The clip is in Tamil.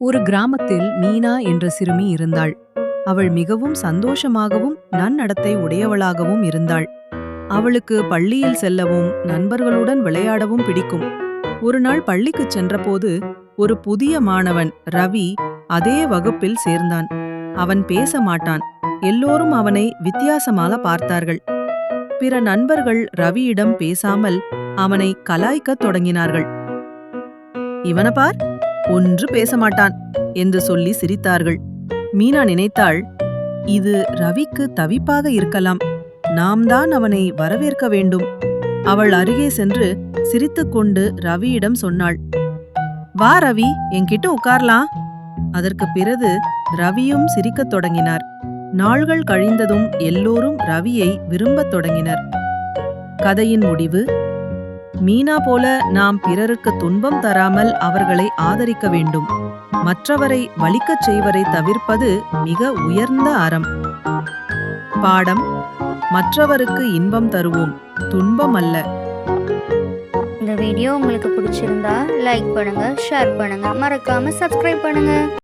ஒரு கிராமத்தில் மீனா என்ற சிறுமி இருந்தாள். அவள் மிகவும் சந்தோஷமாகவும் நன்னடத்தை உடையவளாகவும் இருந்தாள். அவளுக்கு பள்ளியில் செல்லவும் நண்பர்களுடன் விளையாடவும் பிடிக்கும். ஒரு நாள் பள்ளிக்குச் சென்றபோது ஒரு புதிய மாணவன் ரவி அதே வகுப்பில் சேர்ந்தான். அவன் பேச மாட்டான். எல்லோரும் அவனை வித்தியாசமாக பார்த்தார்கள். பிற நண்பர்கள் ரவியிடம் பேசாமல் அவனை கலாய்க்கத் தொடங்கினார்கள். "இவன பார், ஒன்று பேச மாட்டான்" என்று சொல்லி சிரித்தார்கள். மீனா நினைத்தாள், இது ரவிக்கு தவிப்பாக இருக்கலாம். நாம் தான் அவனை வரவேற்க வேண்டும். அவள் அருகே சென்று சிரித்துக்கொண்டு ரவியிடம் சொன்னாள், "வா ரவி, என்கிட்ட உட்கார்லாம்." அதற்கு பிறகு ரவியும் சிரிக்கத் தொடங்கினார். நாள்கள் கழிந்ததும் எல்லோரும் ரவியை விரும்பத் தொடங்கினர். கதையின் முடிவு: மீனா போல நாம் பிறருக்கு துன்பம் தராமல் அவர்களை ஆதரிக்க வேண்டும். மற்றவரை வலிக்கச் செய்வரை தவிர்ப்பது மிக உயர்ந்த அறம். பாடம்: மற்றவருக்கு இன்பம் தருவோம், துன்பம் அல்ல. இந்த வீடியோ உங்களுக்கு பிடிச்சிருந்தா லைக் பண்ணுங்க, ஷேர் பண்ணுங்க, மறக்காம சப்ஸ்கிரைப் பண்ணுங்க.